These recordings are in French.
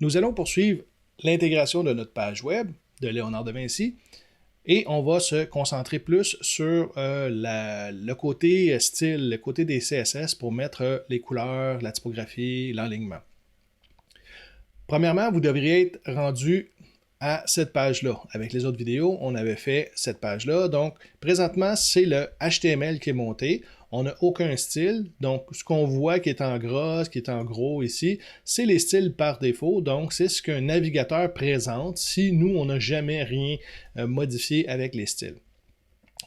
nous allons poursuivre l'intégration de notre page web de Léonard de Vinci et on va se concentrer plus sur le côté style, le côté des CSS pour mettre les couleurs, la typographie, l'enlignement. Premièrement, vous devriez être rendu à cette page-là. Avec les autres vidéos, on avait fait cette page-là. Donc, présentement, c'est le HTML qui est monté. On n'a aucun style. Donc, ce qu'on voit qui est en gras, ce qui est en gros ici, c'est les styles par défaut. Donc, c'est ce qu'un navigateur présente si nous, on n'a jamais rien modifié avec les styles.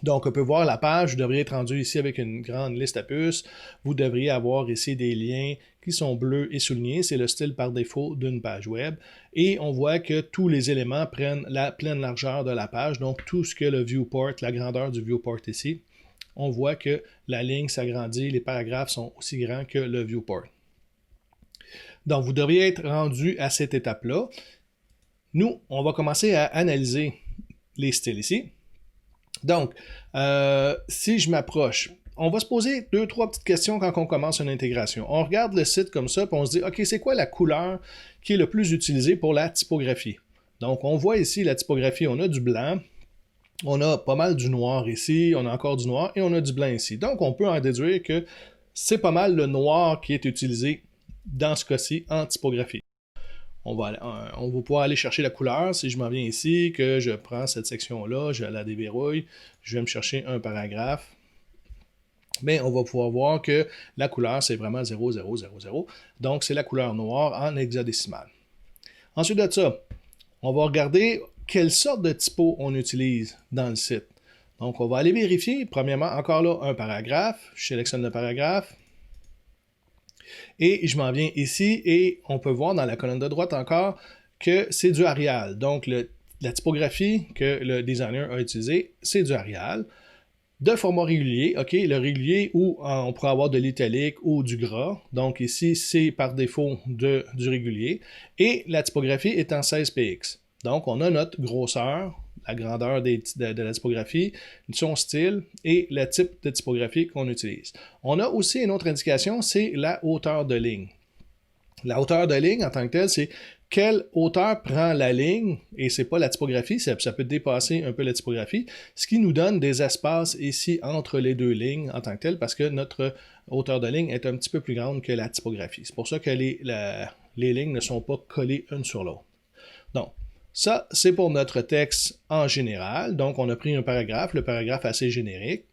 Donc, on peut voir la page, vous devriez être rendu ici avec une grande liste à puces. Vous devriez avoir ici des liens qui sont bleus et soulignés. C'est le style par défaut d'une page web. Et on voit que tous les éléments prennent la pleine largeur de la page. Donc, tout ce que le viewport, la grandeur du viewport ici, on voit que la ligne s'agrandit, les paragraphes sont aussi grands que le viewport. Donc, vous devriez être rendu à cette étape-là. Nous, on va commencer à analyser les styles ici. Donc, si je m'approche, on va se poser 2-3 petites questions quand on commence une intégration. On regarde le site comme ça, puis on se dit, OK, c'est quoi la couleur qui est le plus utilisée pour la typographie? Donc, on voit ici la typographie, on a du blanc, on a pas mal du noir ici, on a encore du noir et on a du blanc ici. Donc, on peut en déduire que c'est pas mal le noir qui est utilisé dans ce cas-ci en typographie. On va pouvoir aller chercher la couleur. Si je m'en viens ici, que je prends cette section-là, je la déverrouille, je vais me chercher un paragraphe. Mais on va pouvoir voir que la couleur, c'est vraiment 0, 0, 0, 0. Donc, c'est la couleur noire en hexadécimal. Ensuite de ça, on va regarder quelle sorte de typo on utilise dans le site. Donc, on va aller vérifier. Premièrement, encore là, un paragraphe. Je sélectionne le paragraphe. Et je m'en viens ici et on peut voir dans la colonne de droite encore que c'est du Arial. Donc, la typographie que le designer a utilisée, c'est du Arial. De format régulier, OK, le régulier où on pourrait avoir de l'italique ou du gras. Donc ici, c'est par défaut du régulier. Et la typographie est en 16px. Donc, on a notre grosseur, la grandeur de la typographie, son style et le type de typographie qu'on utilise. On a aussi une autre indication, c'est la hauteur de ligne. La hauteur de ligne en tant que telle, c'est quelle hauteur prend la ligne, et c'est pas la typographie, ça peut dépasser un peu la typographie, ce qui nous donne des espaces ici entre les deux lignes en tant que telle, parce que notre hauteur de ligne est un petit peu plus grande que la typographie. C'est pour ça que les lignes ne sont pas collées une sur l'autre. Donc, ça, c'est pour notre texte en général. Donc, on a pris un paragraphe, le paragraphe assez générique.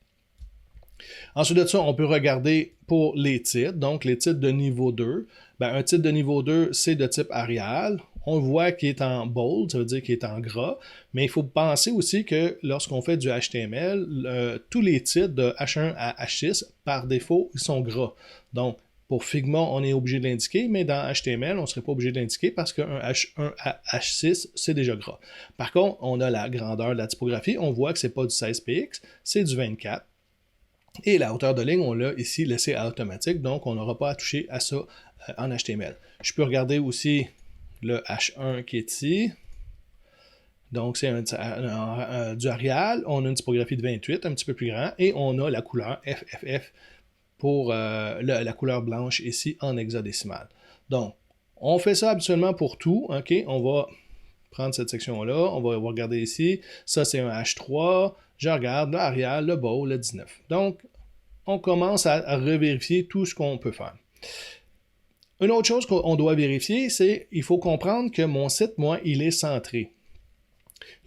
Ensuite de ça, on peut regarder pour les titres, donc les titres de niveau 2. Ben, un titre de niveau 2, c'est de type Arial. On voit qu'il est en bold, ça veut dire qu'il est en gras, mais il faut penser aussi que lorsqu'on fait du HTML, tous les titres de H1 à H6, par défaut, ils sont gras. Donc, pour Figma, on est obligé de l'indiquer, mais dans HTML, on ne serait pas obligé de l'indiquer parce qu'un H1 à H6, c'est déjà gras. Par contre, on a la grandeur de la typographie, on voit que ce n'est pas du 16px, c'est du 24. Et la hauteur de ligne, on l'a ici laissé à automatique, donc on n'aura pas à toucher à ça en HTML. Je peux regarder aussi le H1 qui est ici. Donc c'est du Arial, on a une typographie de 28, un petit peu plus grand, et on a la couleur FFF pour la couleur blanche ici en hexadécimal. Donc, on fait ça habituellement pour tout. OK, on va prendre cette section-là, on va regarder ici. Ça, c'est un H3. Je regarde le Arial, le Bold, le 19. Donc, on commence à revérifier tout ce qu'on peut faire. Une autre chose qu'on doit vérifier, c'est qu'il faut comprendre que mon site, moi, il est centré.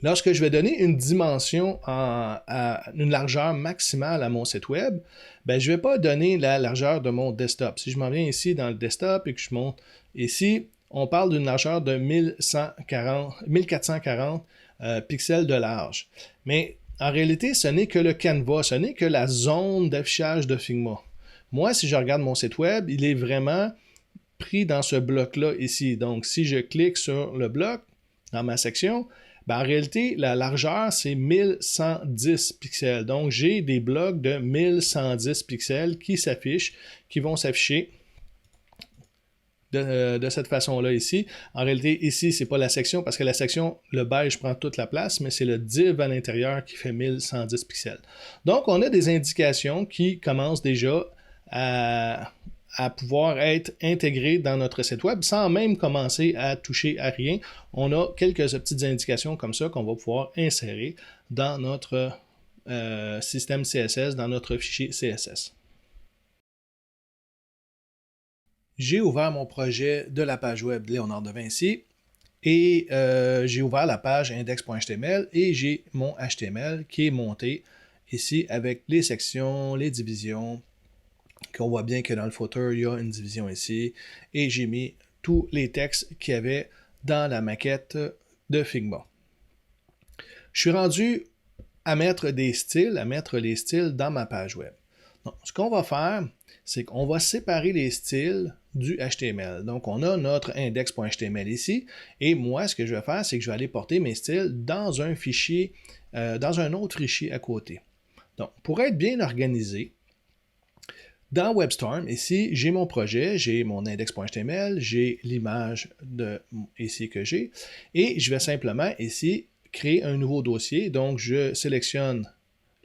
Lorsque je vais donner une dimension à une largeur maximale à mon site web, ben, je ne vais pas donner la largeur de mon desktop. Si je m'en viens ici dans le desktop et que je monte ici, on parle d'une largeur de 1440 pixels de large. Mais en réalité, ce n'est que le canevas, ce n'est que la zone d'affichage de Figma. Moi, si je regarde mon site web, il est vraiment pris dans ce bloc-là ici. Donc, si je clique sur le bloc, dans ma section, ben, en réalité, la largeur, c'est 1110 pixels. Donc, j'ai des blocs de 1110 pixels qui s'affichent, qui vont s'afficher de cette façon-là ici. En réalité, ici, c'est pas la section, parce que la section, le beige prend toute la place, mais c'est le div à l'intérieur qui fait 1110 pixels. Donc, on a des indications qui commencent déjà à à pouvoir être intégré dans notre site web sans même commencer à toucher à rien. On a quelques petites indications comme ça qu'on va pouvoir insérer dans notre système CSS, dans notre fichier CSS. J'ai ouvert mon projet de la page web Léonard de Vinci et j'ai ouvert la page index.html et j'ai mon HTML qui est monté ici avec les sections, les divisions, qu'on voit bien que dans le footer, il y a une division ici, et j'ai mis tous les textes qu'il y avait dans la maquette de Figma. Je suis rendu à mettre des styles, à mettre les styles dans ma page web. Donc, ce qu'on va faire, c'est qu'on va séparer les styles du HTML. Donc, on a notre index.html ici, et moi, ce que je vais faire, c'est que je vais aller porter mes styles dans un fichier, dans un autre fichier à côté. Donc, pour être bien organisé, dans WebStorm, ici, j'ai mon projet, j'ai mon index.html, j'ai l'image ici que j'ai, et je vais simplement ici créer un nouveau dossier. Donc, je sélectionne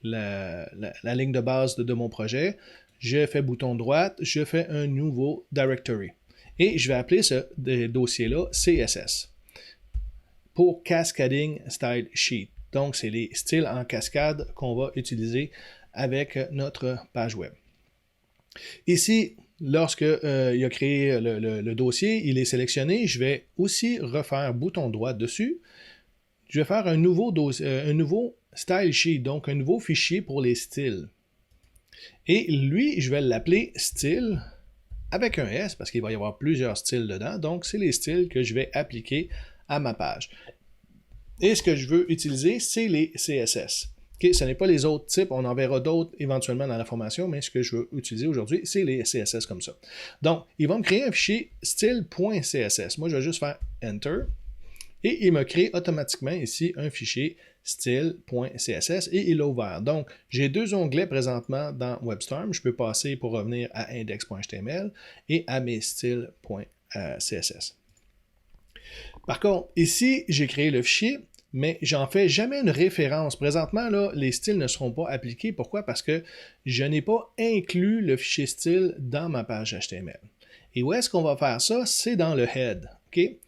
la ligne de base de mon projet, je fais bouton droit, je fais un nouveau directory. Et je vais appeler ce dossier-là CSS pour Cascading Style Sheet. Donc, c'est les styles en cascade qu'on va utiliser avec notre page web. Ici, lorsque il a créé le dossier, il est sélectionné, je vais aussi refaire bouton droit dessus. Je vais faire un nouveau style sheet, donc un nouveau fichier pour les styles. Et lui, je vais l'appeler style avec un S parce qu'il va y avoir plusieurs styles dedans. Donc, c'est les styles que je vais appliquer à ma page. Et ce que je veux utiliser, c'est les CSS. Okay, ce n'est pas les autres types, on en verra d'autres éventuellement dans la formation, mais ce que je veux utiliser aujourd'hui, c'est les CSS comme ça. Donc, il va me créer un fichier style.css. Moi, je vais juste faire Enter, et il me crée automatiquement ici un fichier style.css, et il l'a ouvert. Donc, j'ai deux onglets présentement dans WebStorm. Je peux passer pour revenir à index.html et à mes styles.css. Par contre, ici, j'ai créé le fichier, mais j'en fais jamais une référence. Présentement, là, les styles ne seront pas appliqués. Pourquoi? Parce que je n'ai pas inclus le fichier style dans ma page HTML. Et où est-ce qu'on va faire ça? C'est dans le head. Okay?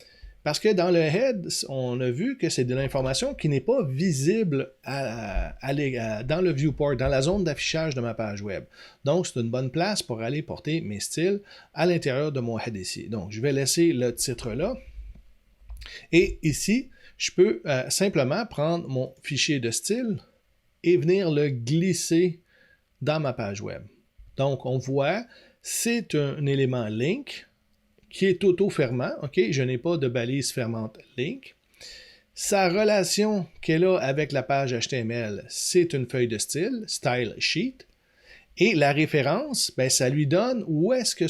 Parce que dans le head, on a vu que c'est de l'information qui n'est pas visible dans le viewport, dans la zone d'affichage de ma page web. Donc, c'est une bonne place pour aller porter mes styles à l'intérieur de mon head ici. Donc, je vais laisser le titre là. Et ici, je peux simplement prendre mon fichier de style et venir le glisser dans ma page web. Donc, on voit, c'est un élément link qui est auto-fermant. Okay? Je n'ai pas de balise fermante link. Sa relation qu'elle a avec la page HTML, c'est une feuille de style, style sheet. Et la référence, ben, ça lui donne où est-ce que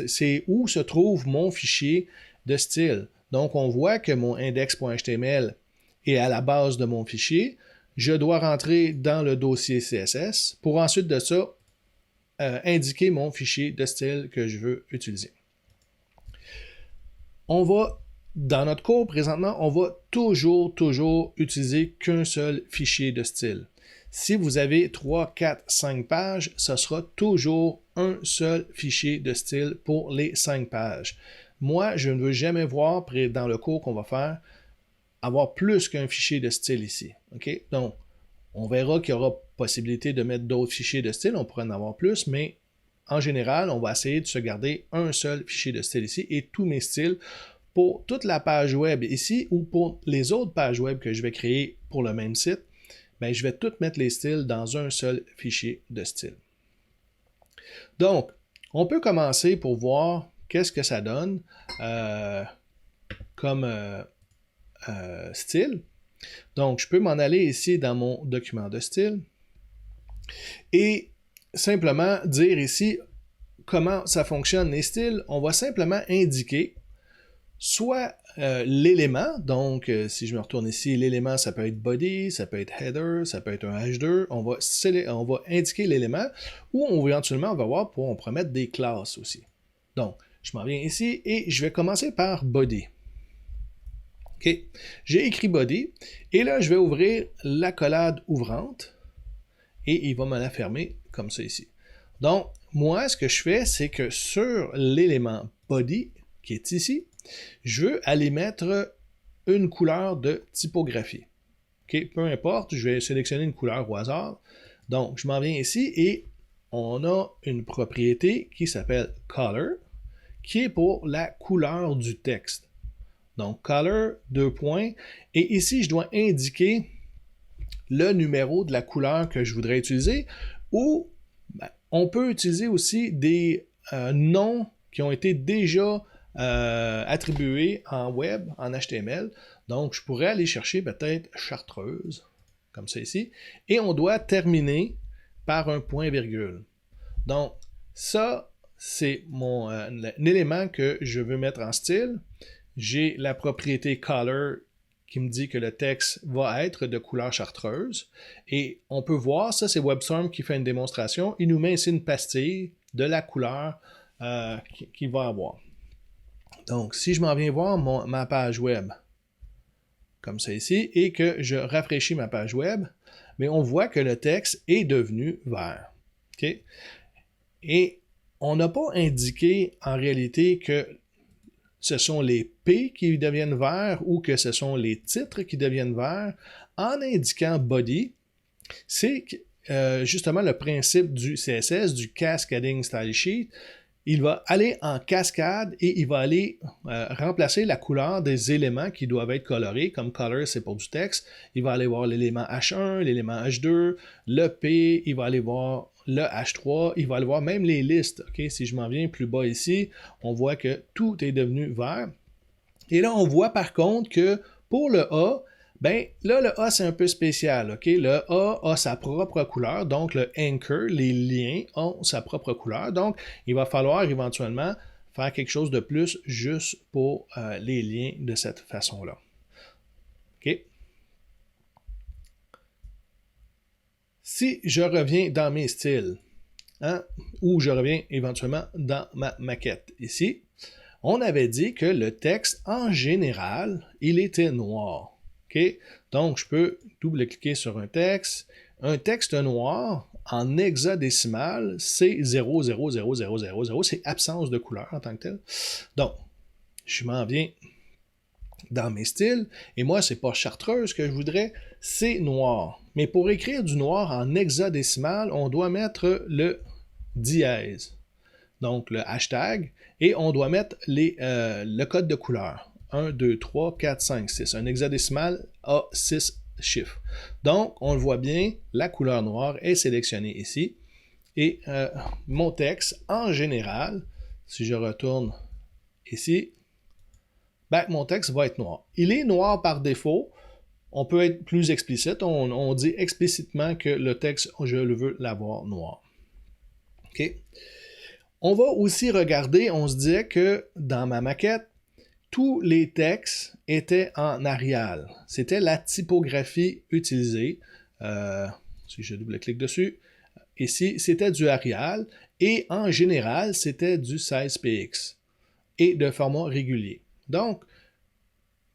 c'est où se trouve mon fichier de style. Donc, on voit que mon index.html est à la base de mon fichier. Je dois rentrer dans le dossier CSS pour ensuite de ça indiquer mon fichier de style que je veux utiliser. On va, dans notre cours présentement, on va toujours utiliser qu'un seul fichier de style. Si vous avez 3, 4, 5 pages, ce sera toujours un seul fichier de style pour les 5 pages. Moi, je ne veux jamais voir, dans le cours qu'on va faire, avoir plus qu'un fichier de style ici. Okay? Donc, on verra qu'il y aura possibilité de mettre d'autres fichiers de style, on pourrait en avoir plus, mais en général, on va essayer de se garder un seul fichier de style ici et tous mes styles pour toute la page web ici ou pour les autres pages web que je vais créer pour le même site, ben, je vais tout mettre les styles dans un seul fichier de style. Donc, on peut commencer pour voir qu'est-ce que ça donne comme style. Donc, je peux m'en aller ici dans mon document de style et simplement dire ici comment ça fonctionne les styles. On va simplement indiquer soit l'élément, donc si je me retourne ici, l'élément ça peut être body, ça peut être header, ça peut être un H2, on va indiquer l'élément ou éventuellement on va voir on pourrait mettre des classes aussi. Donc, je m'en viens ici et je vais commencer par body. OK, j'ai écrit body et là je vais ouvrir l'accolade ouvrante et il va me la fermer comme ça ici. Donc, moi, ce que je fais, c'est que sur l'élément body, qui est ici, je veux aller mettre une couleur de typographie. Okay? Peu importe, je vais sélectionner une couleur au hasard. Donc, je m'en viens ici et on a une propriété qui s'appelle Color, qui est pour la couleur du texte. Donc, Color, 2 points. Et ici, je dois indiquer le numéro de la couleur que je voudrais utiliser, ou on peut utiliser aussi des noms qui ont été déjà attribués en web, en HTML. Donc, je pourrais aller chercher peut-être chartreuse, comme ça ici, et on doit terminer par un point-virgule. Donc, ça, c'est un élément que je veux mettre en style. J'ai la propriété color qui me dit que le texte va être de couleur chartreuse. Et on peut voir, ça c'est WebStorm qui fait une démonstration. Il nous met ici une pastille de la couleur qu'il va avoir. Donc, si je m'en viens voir ma page web, comme ça ici, et que je rafraîchis ma page web, mais on voit que le texte est devenu vert. Okay? Et on n'a pas indiqué en réalité que ce sont les P qui deviennent verts ou que ce sont les titres qui deviennent verts. En indiquant body, c'est justement le principe du CSS, du Cascading Style Sheet. Il va aller en cascade et il va aller remplacer la couleur des éléments qui doivent être colorés, comme color c'est pour du texte. Il va aller voir l'élément H1, l'élément H2, le P, il va aller voir le H3, il va aller voir même les listes. Okay? Si je m'en viens plus bas ici, on voit que tout est devenu vert. Et là, on voit par contre que pour le A, ben là, le A, c'est un peu spécial. Okay? Le A a sa propre couleur, donc le anchor, les liens ont sa propre couleur. Donc, il va falloir éventuellement faire quelque chose de plus juste pour les liens de cette façon-là. Okay? Si je reviens dans mes styles, ou je reviens éventuellement dans ma maquette ici, on avait dit que le texte, en général, il était noir. Okay? Donc, je peux double-cliquer sur un texte. Un texte noir, en hexadécimal, c'est 0,00000, c'est absence de couleur en tant que tel. Donc, je m'en viens dans mes styles, et moi, c'est pas chartreuse que je voudrais, c'est noir. Mais pour écrire du noir en hexadécimal, on doit mettre le dièse, donc le hashtag, et on doit mettre le code de couleur. 1, 2, 3, 4, 5, 6. Un hexadécimal a 6 chiffres. Donc, on le voit bien, la couleur noire est sélectionnée ici. Et mon texte, en général, si je retourne ici, ben, mon texte va être noir. Il est noir par défaut. On peut être plus explicite. On dit explicitement que le texte, je le veux l'avoir noir. OK? On va aussi regarder, on se disait que dans ma maquette, tous les textes étaient en Arial. C'était la typographie utilisée. Si je double-clique dessus, ici, c'était du Arial. Et en général, c'était du 16px et de format régulier. Donc,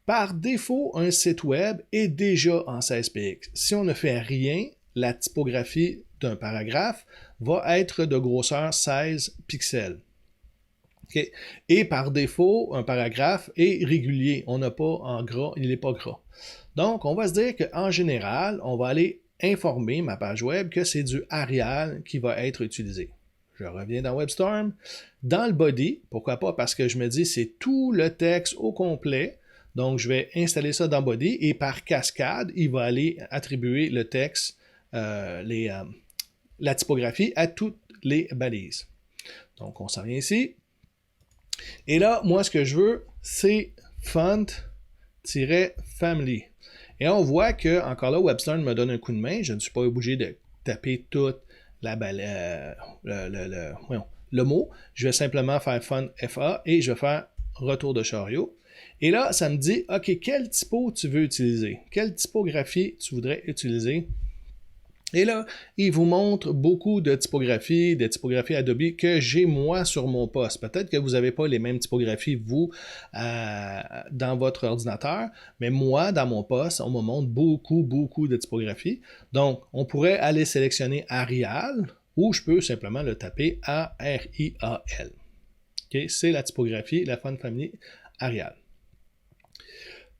par défaut, un site web est déjà en 16px. Si on ne fait rien, la typographie d'un paragraphe va être de grosseur 16 pixels. Okay. Et par défaut, un paragraphe est régulier. On n'a pas en gras, il n'est pas gras. Donc, on va se dire qu'en général, on va aller informer ma page web que c'est du Arial qui va être utilisé. Je reviens dans WebStorm. Dans le body, pourquoi pas? Parce que je me dis c'est tout le texte au complet. Donc, je vais installer ça dans body et par cascade, il va aller attribuer le texte, la typographie à toutes les balises. Donc, on s'en vient ici. Et là, moi, ce que je veux, c'est font-family. Et on voit que, encore là, WebStorm me donne un coup de main. Je ne suis pas obligé de taper toute le mot. Je vais simplement faire font FA et je vais faire retour de chariot. Et là, ça me dit, OK, quel typo tu veux utiliser? Quelle typographie tu voudrais utiliser? Et là, il vous montre beaucoup de typographies Adobe que j'ai moi sur mon poste. Peut-être que vous n'avez pas les mêmes typographies, vous, dans votre ordinateur, mais moi, dans mon poste, on me montre beaucoup de typographies. Donc, on pourrait aller sélectionner Arial, ou je peux simplement le taper Arial. Okay? C'est la typographie, la font family Arial.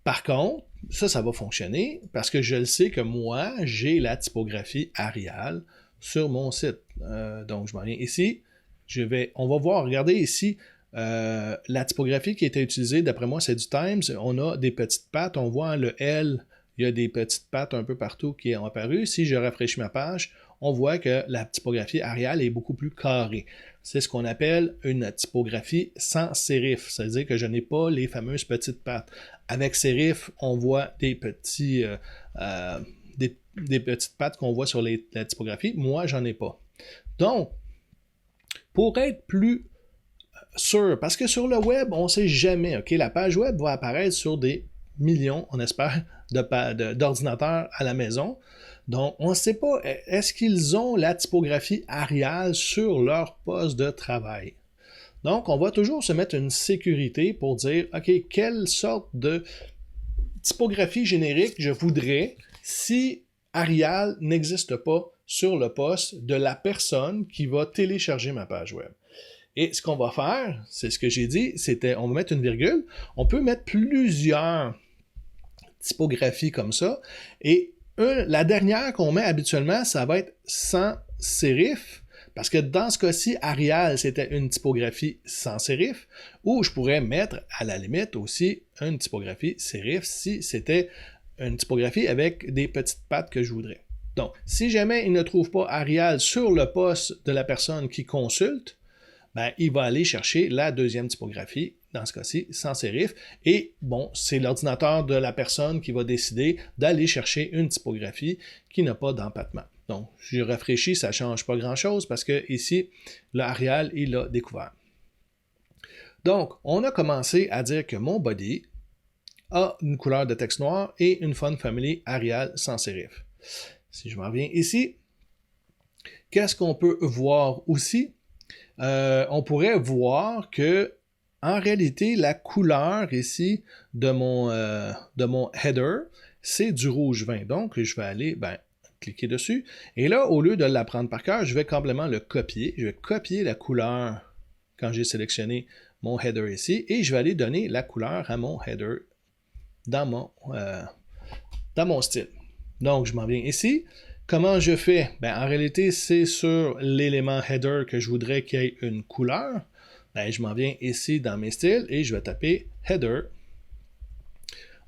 Par contre, ça va fonctionner parce que je le sais que moi, j'ai la typographie Arial sur mon site. Donc, je m'en viens ici. On va voir, regardez ici, la typographie qui a été utilisée, d'après moi, c'est du Times. On a des petites pattes. On voit le L, il y a des petites pattes un peu partout qui ont apparu. Si je rafraîchis ma page, on voit que la typographie Arial est beaucoup plus carrée. C'est ce qu'on appelle une typographie sans sérif. C'est-à-dire que je n'ai pas les fameuses petites pattes. Avec sérif, on voit des petites pattes qu'on voit sur la typographie. Moi, j'en ai pas. Donc, pour être plus sûr, parce que sur le web, on ne sait jamais, ok, la page web va apparaître sur des millions, on espère, d'ordinateurs à la maison. Donc, on ne sait pas, est-ce qu'ils ont la typographie Arial sur leur poste de travail? Donc, on va toujours se mettre une sécurité pour dire, OK, quelle sorte de typographie générique je voudrais si Arial n'existe pas sur le poste de la personne qui va télécharger ma page web. Et ce qu'on va faire, c'est ce que j'ai dit, on va mettre une virgule, on peut mettre plusieurs typographies comme ça, et la dernière qu'on met habituellement, ça va être sans sérif, parce que dans ce cas-ci, Arial, c'était une typographie sans sérif, ou je pourrais mettre à la limite aussi une typographie sérif si c'était une typographie avec des petites pattes que je voudrais. Donc, si jamais il ne trouve pas Arial sur le poste de la personne qui consulte, ben, il va aller chercher la deuxième typographie, dans ce cas-ci, sans sérif. Et bon, c'est l'ordinateur de la personne qui va décider d'aller chercher une typographie qui n'a pas d'empattement. Donc, si je rafraîchis, ça ne change pas grand-chose parce que ici, le Arial, il l'a découvert. Donc, on a commencé à dire que mon body a une couleur de texte noir et une font family Arial sans sérif. Si je m'en reviens ici, qu'est-ce qu'on peut voir aussi? On pourrait voir que en réalité, la couleur ici de mon header, c'est du rouge vin. Donc, je vais aller cliquer dessus. Et là, au lieu de l'apprendre par cœur, je vais complètement le copier. Je vais copier la couleur quand j'ai sélectionné mon header ici. Et je vais aller donner la couleur à mon header dans mon style. Donc, je m'en viens ici. Comment je fais? En réalité, c'est sur l'élément header que je voudrais qu'il y ait une couleur. Je m'en viens ici dans mes styles et je vais taper header.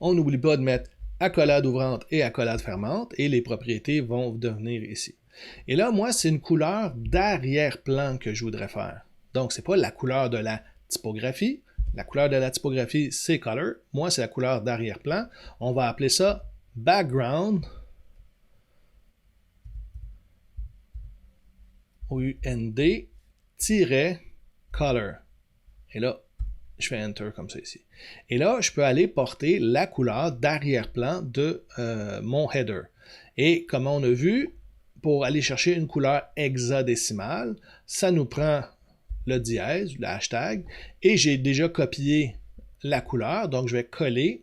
On n'oublie pas de mettre accolade ouvrante et accolade fermante et les propriétés vont devenir ici. Et là, moi, c'est une couleur d'arrière-plan que je voudrais faire. Donc, ce n'est pas la couleur de la typographie. La couleur de la typographie, c'est color. Moi, c'est la couleur d'arrière-plan. On va appeler ça background. OUND-color. Et là, je fais Enter comme ça ici. Et là, je peux aller porter la couleur d'arrière-plan de mon header. Et comme on a vu, pour aller chercher une couleur hexadécimale, ça nous prend le dièse, le hashtag, et j'ai déjà copié la couleur, donc je vais coller,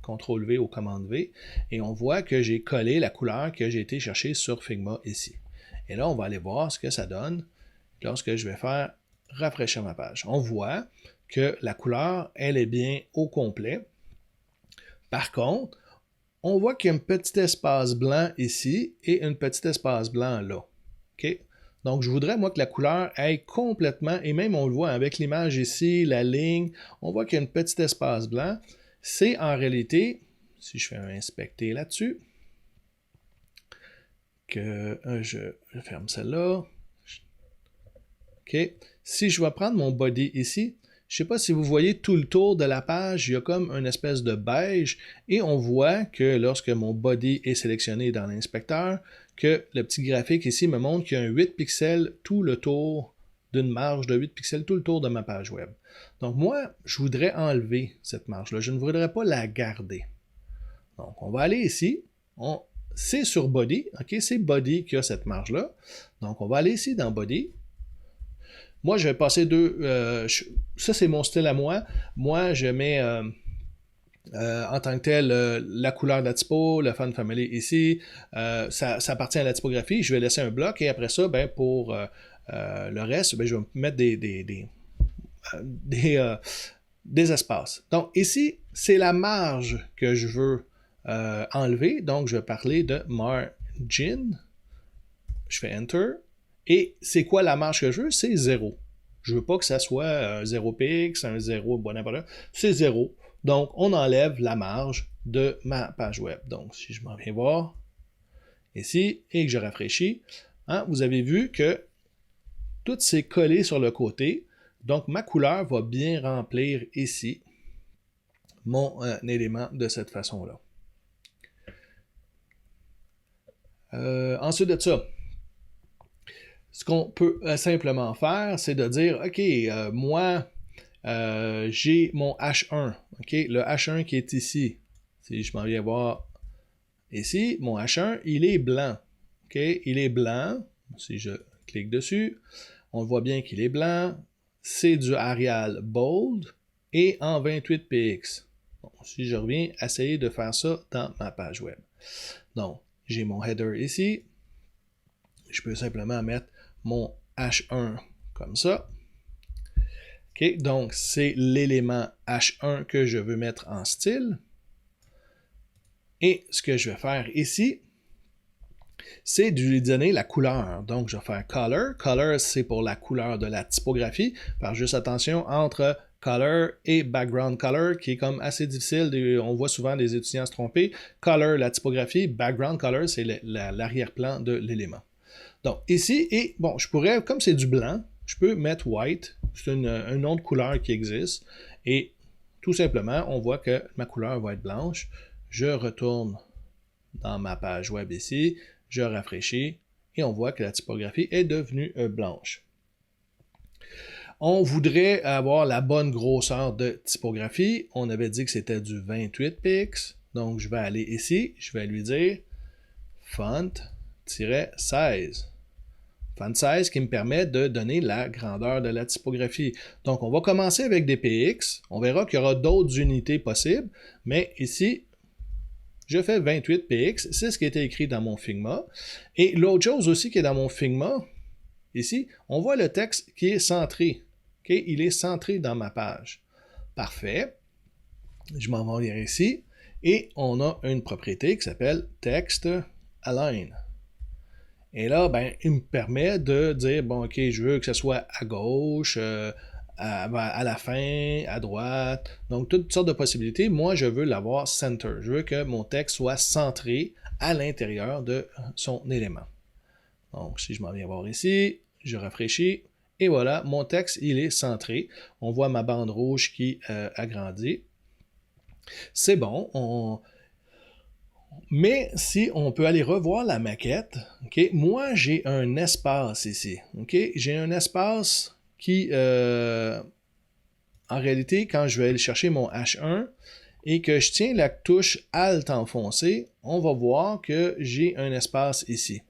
CTRL-V ou commande-V, et on voit que j'ai collé la couleur que j'ai été chercher sur Figma ici. Et là, on va aller voir ce que ça donne lorsque je vais faire rafraîchir ma page. On voit que la couleur, elle est bien au complet. Par contre, on voit qu'il y a un petit espace blanc ici et un petit espace blanc là. Okay? Donc, je voudrais, moi, que la couleur aille complètement, et même on le voit avec l'image ici, la ligne, on voit qu'il y a un petit espace blanc. C'est en réalité, si je fais un inspecter là-dessus, que je ferme celle-là. OK. Si je vais prendre mon body ici, je ne sais pas si vous voyez tout le tour de la page, il y a comme une espèce de beige et on voit que lorsque mon body est sélectionné dans l'inspecteur, que le petit graphique ici me montre qu'il y a un 8 pixels tout le tour d'une marge de 8 pixels tout le tour de ma page web. Donc moi, je voudrais enlever cette marge-là. Je ne voudrais pas la garder. Donc on va aller ici. C'est sur Body, ok, c'est Body qui a cette marge-là. Donc, on va aller ici dans Body. Moi, je vais passer ça, c'est mon style à moi. Moi, je mets En tant que tel, la couleur de la typo, le font family ici, ça appartient à la typographie. Je vais laisser un bloc et après ça, ben, pour le reste, ben, je vais mettre des espaces. Donc ici, c'est la marge que je veux enlever. Donc je vais parler de margin. Je fais Enter. Et c'est quoi la marge que je veux? C'est 0. Je veux pas que ça soit un 0 pix, un 0, bon n'importe quoi. C'est 0. Donc, on enlève la marge de ma page web. Donc, si je m'en viens voir ici et que je rafraîchis, hein, vous avez vu que tout s'est collé sur le côté. Donc, ma couleur va bien remplir ici mon élément de cette façon-là. Ensuite de ça, ce qu'on peut simplement faire, c'est de dire, OK, moi, j'ai mon H1, OK, le H1 qui est ici. Si je m'en viens voir ici, mon H1, il est blanc. OK, il est blanc. Si je clique dessus, on voit bien qu'il est blanc. C'est du Arial Bold et en 28px. Bon, si je reviens, essayer de faire ça dans ma page web. Donc, j'ai mon header ici. Je peux simplement mettre mon H1 comme ça. OK, donc c'est l'élément H1 que je veux mettre en style. Et ce que je vais faire ici, c'est de lui donner la couleur. Donc, je vais faire Color. Color, c'est pour la couleur de la typographie. Faire juste attention entre Color et Background Color, qui est comme assez difficile. On voit souvent des étudiants se tromper. Color, la typographie. Background Color, c'est l'arrière-plan de l'élément. Donc, ici, et bon, je pourrais, comme c'est du blanc, je peux mettre White. C'est un autre couleur qui existe. Et tout simplement, on voit que ma couleur va être blanche. Je retourne dans ma page web ici, je rafraîchis et on voit que la typographie est devenue blanche. On voudrait avoir la bonne grosseur de typographie. On avait dit que c'était du 28px. Donc, je vais aller ici, je vais lui dire font-size. Font size qui me permet de donner la grandeur de la typographie. Donc, on va commencer avec des px. On verra qu'il y aura d'autres unités possibles. Mais ici, je fais 28px. C'est ce qui était écrit dans mon Figma. Et l'autre chose aussi qui est dans mon Figma, ici, on voit le texte qui est centré. Okay? Il est centré dans ma page. Parfait. Je m'en vais venir ici. Et on a une propriété qui s'appelle Text Align. Et là, ben, il me permet de dire, bon, OK, je veux que ce soit à gauche, à la fin, à droite. Donc, toutes sortes de possibilités. Moi, je veux l'avoir center. Je veux que mon texte soit centré à l'intérieur de son élément. Donc, si je m'en viens voir ici, je rafraîchis. Et voilà, mon texte, il est centré. On voit ma bande rouge qui agrandit. C'est bon. Mais si on peut aller revoir la maquette, okay, moi j'ai un espace ici. Okay? J'ai un espace qui, en réalité, quand je vais aller chercher mon H1 et que je tiens la touche Alt enfoncée, on va voir que j'ai un espace ici.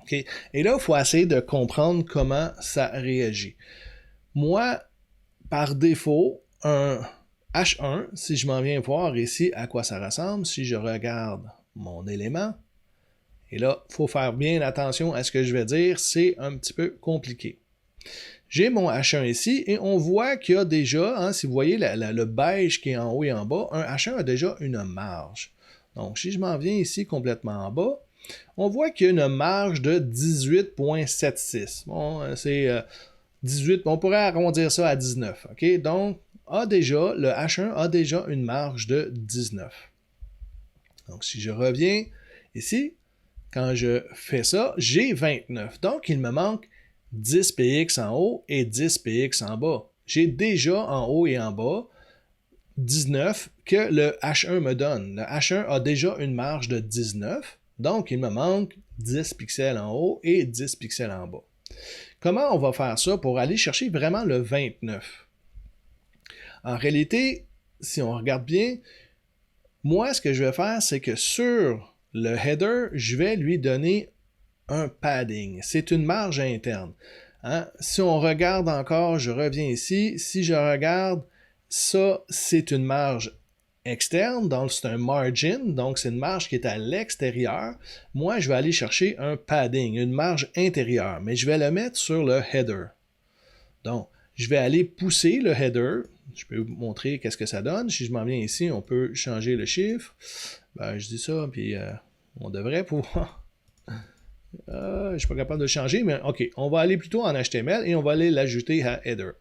Okay? Et là, il faut essayer de comprendre comment ça réagit. Moi, par défaut, un H1, si je m'en viens voir ici à quoi ça ressemble, si je regarde mon élément, et là, il faut faire bien attention à ce que je vais dire, c'est un petit peu compliqué. J'ai mon H1 ici, et on voit qu'il y a déjà, hein, si vous voyez le beige qui est en haut et en bas, un H1 a déjà une marge. Donc, si je m'en viens ici complètement en bas, on voit qu'il y a une marge de 18.76. Bon, c'est 18, on pourrait arrondir ça à 19. OK? Donc, le H1 a déjà une marge de 19. Donc, si je reviens ici, quand je fais ça, j'ai 29. Donc, il me manque 10px en haut et 10px en bas. J'ai déjà en haut et en bas 19 que le H1 me donne. Le H1 a déjà une marge de 19. Donc, il me manque 10 pixels en haut et 10 pixels en bas. Comment on va faire ça pour aller chercher vraiment le 29? En réalité, si on regarde bien, moi, ce que je vais faire, c'est que sur le header, je vais lui donner un padding. C'est une marge interne. Hein? Si on regarde encore, je reviens ici. Si je regarde, ça, c'est une marge externe, donc c'est un margin, donc c'est une marge qui est à l'extérieur. Moi, je vais aller chercher un padding, une marge intérieure, mais je vais le mettre sur le header. Donc, je vais aller pousser le header. Je peux vous montrer qu'est-ce que ça donne. Si je m'en viens ici, on peut changer le chiffre. Ben, je dis ça, puis on devrait pouvoir... je ne suis pas capable de le changer, mais OK. On va aller plutôt en HTML et on va aller l'ajouter à header.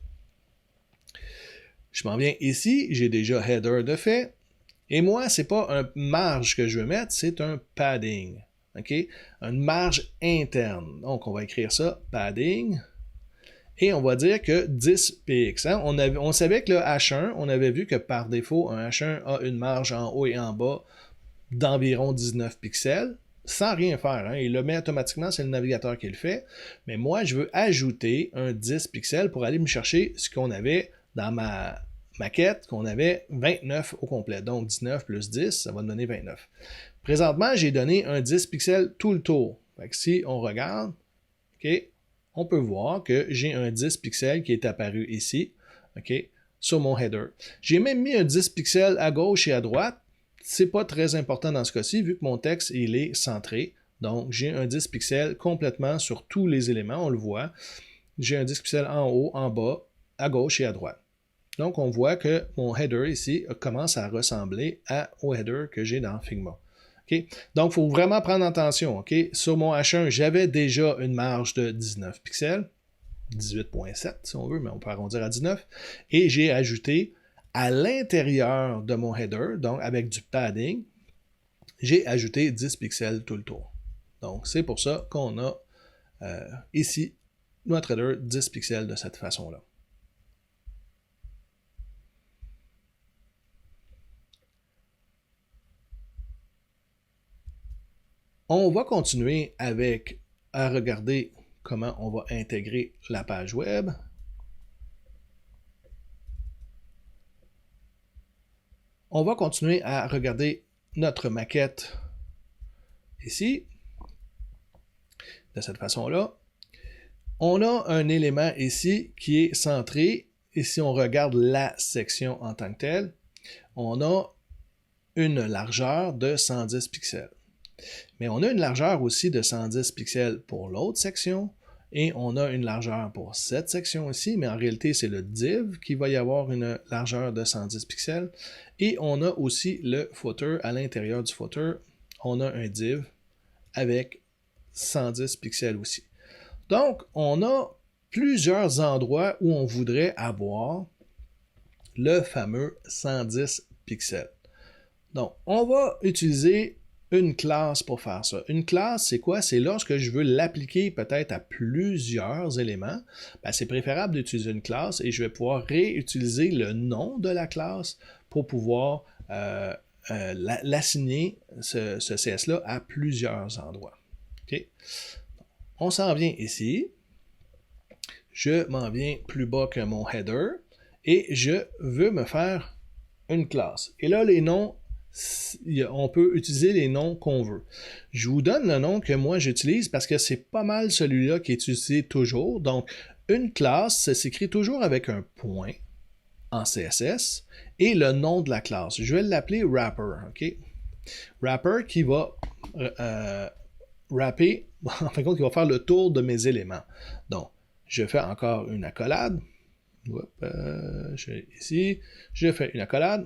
Je m'en viens ici, j'ai déjà header de fait. Et moi, ce n'est pas une marge que je veux mettre, c'est un padding. OK? Une marge interne. Donc, on va écrire ça, padding. Et on va dire que 10 px. Hein? On savait que le H1, on avait vu que par défaut, un H1 a une marge en haut et en bas d'environ 19 pixels, sans rien faire. Hein? Il le met automatiquement, c'est le navigateur qui le fait. Mais moi, je veux ajouter un 10 pixels pour aller me chercher ce qu'on avait dans ma maquette, qu'on avait 29 au complet. Donc 19 plus 10, ça va me donner 29. Présentement, j'ai donné un 10 pixels tout le tour. Fait que si on regarde, OK, on peut voir que j'ai un 10 pixels qui est apparu ici, OK, sur mon header. J'ai même mis un 10 pixels à gauche et à droite. C'est pas très important dans ce cas-ci, vu que mon texte il est centré. Donc, j'ai un 10 pixels complètement sur tous les éléments, on le voit. J'ai un 10 pixels en haut, en bas, à gauche et à droite. Donc, on voit que mon header ici commence à ressembler au header que j'ai dans Figma. Okay? Donc, il faut vraiment prendre attention. Okay? Sur mon H1, j'avais déjà une marge de 19 pixels, 18.7 si on veut, mais on peut arrondir à 19. Et j'ai ajouté à l'intérieur de mon header, donc avec du padding, j'ai ajouté 10 pixels tout le tour. Donc, c'est pour ça qu'on a ici notre header 10 pixels de cette façon-là. On va continuer à regarder comment on va intégrer la page web. On va continuer à regarder notre maquette ici, de cette façon-là. On a un élément ici qui est centré, et si on regarde la section en tant que telle, on a une largeur de 110 pixels. Mais on a une largeur aussi de 110 pixels pour l'autre section, et on a une largeur pour cette section ici, mais en réalité, c'est le div qui va y avoir une largeur de 110 pixels. Et on a aussi le footer. À l'intérieur du footer, on a un div avec 110 pixels aussi. Donc, on a plusieurs endroits où on voudrait avoir le fameux 110 pixels. Donc, on va utiliser une classe pour faire ça. Une classe, c'est quoi? C'est lorsque je veux l'appliquer peut-être à plusieurs éléments, ben, c'est préférable d'utiliser une classe et je vais pouvoir réutiliser le nom de la classe pour pouvoir l'assigner, ce CS-là, à plusieurs endroits. Okay? On s'en vient ici. Je m'en viens plus bas que mon header et je veux me faire une classe. Et là, les noms, on peut utiliser les noms qu'on veut. Je vous donne le nom que moi j'utilise parce que c'est pas mal celui-là qui est utilisé toujours. Donc, une classe, ça s'écrit toujours avec un point en CSS et le nom de la classe. Je vais l'appeler wrapper. Okay? Wrapper qui va wrapper, en fin de compte, qui va faire le tour de mes éléments. Donc, je fais encore une accolade. Je vais ici, je fais une accolade.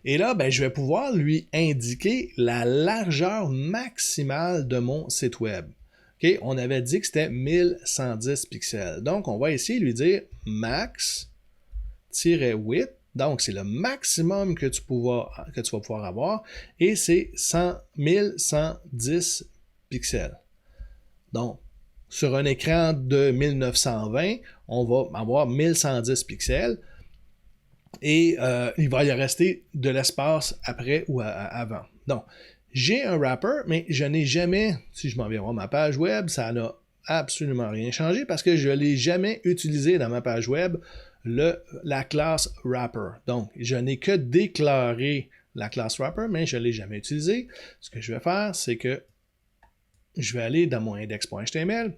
Et là, ben, je vais pouvoir lui indiquer la largeur maximale de mon site web. Okay? On avait dit que c'était 1110 pixels. Donc, on va essayer de lui dire max-width. Donc, c'est le maximum que tu vas pouvoir avoir. Et c'est 1110 pixels. Donc, sur un écran de 1920, on va avoir 1110 pixels. Et il va y rester de l'espace après ou avant. Donc, j'ai un wrapper, mais je n'ai jamais, si je m'en viens voir ma page web, ça n'a absolument rien changé parce que je ne l'ai jamais utilisé dans ma page web, la classe wrapper. Donc, je n'ai que déclaré la classe wrapper, mais je ne l'ai jamais utilisée. Ce que je vais faire, c'est que je vais aller dans mon index.html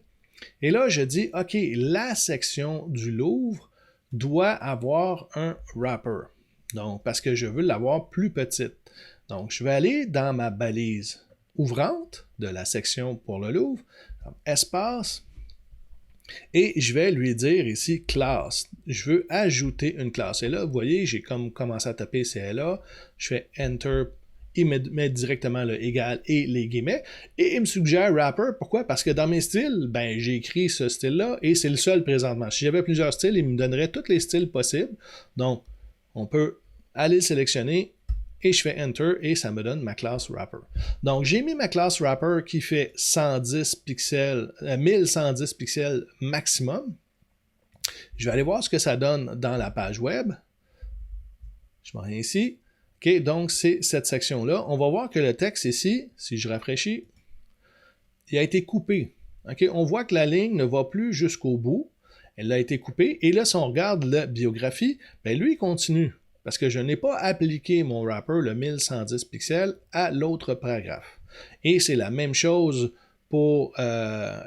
et là, je dis, OK, la section du Louvre doit avoir un wrapper. Donc, parce que je veux l'avoir plus petite. Donc, je vais aller dans ma balise ouvrante de la section pour le Louvre, espace, et je vais lui dire ici classe. Je veux ajouter une classe. Et là, vous voyez, j'ai comme commencé à taper CLA. Je fais Enter. Il me met directement le égal et les guillemets. Et il me suggère wrapper. Pourquoi? Parce que dans mes styles, ben, j'ai écrit ce style-là et c'est le seul présentement. Si j'avais plusieurs styles, il me donnerait tous les styles possibles. Donc, on peut aller le sélectionner et je fais Enter et ça me donne ma classe wrapper. Donc, j'ai mis ma classe wrapper qui fait 110 pixels, 1110 pixels maximum. Je vais aller voir ce que ça donne dans la page web. Je m'en viens ici. OK, donc c'est cette section-là. On va voir que le texte ici, si je rafraîchis, il a été coupé. OK, on voit que la ligne ne va plus jusqu'au bout. Elle a été coupée. Et là, si on regarde la biographie, ben lui, il continue. Parce que je n'ai pas appliqué mon wrapper, le 1110 pixels, à l'autre paragraphe. Et c'est la même chose pour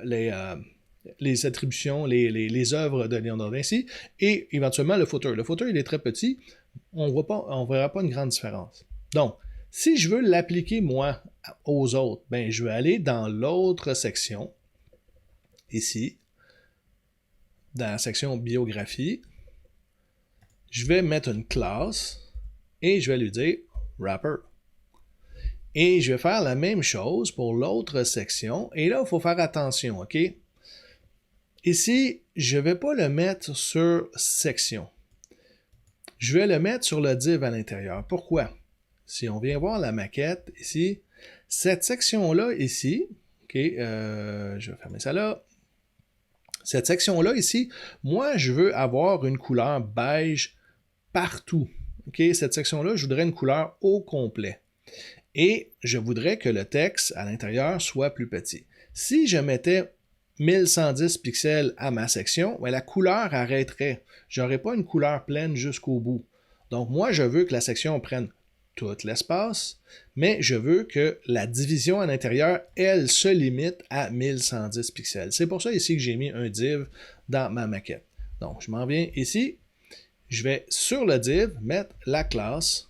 les attributions, les œuvres de Léonard de Vinci, et éventuellement le footer. Le footer, il est très petit, on ne verra pas une grande différence. Donc, si je veux l'appliquer, moi, aux autres, ben, je vais aller dans l'autre section, ici, dans la section biographie, je vais mettre une classe et je vais lui dire wrapper. Et je vais faire la même chose pour l'autre section. Et là, il faut faire attention, OK? Ici, je ne vais pas le mettre sur section. Je vais le mettre sur le div à l'intérieur. Pourquoi? Si on vient voir la maquette ici, cette section-là ici, OK, je vais fermer ça là. Cette section-là ici, moi, je veux avoir une couleur beige partout. Okay? Cette section-là, je voudrais une couleur au complet. Et je voudrais que le texte à l'intérieur soit plus petit. Si je mettais 1110 pixels à ma section, ben la couleur arrêterait. Je n'aurais pas une couleur pleine jusqu'au bout. Donc moi, je veux que la section prenne tout l'espace, mais je veux que la division à l'intérieur, elle, se limite à 1110 pixels. C'est pour ça ici que j'ai mis un div dans ma maquette. Donc, je m'en viens ici. Je vais sur le div mettre la classe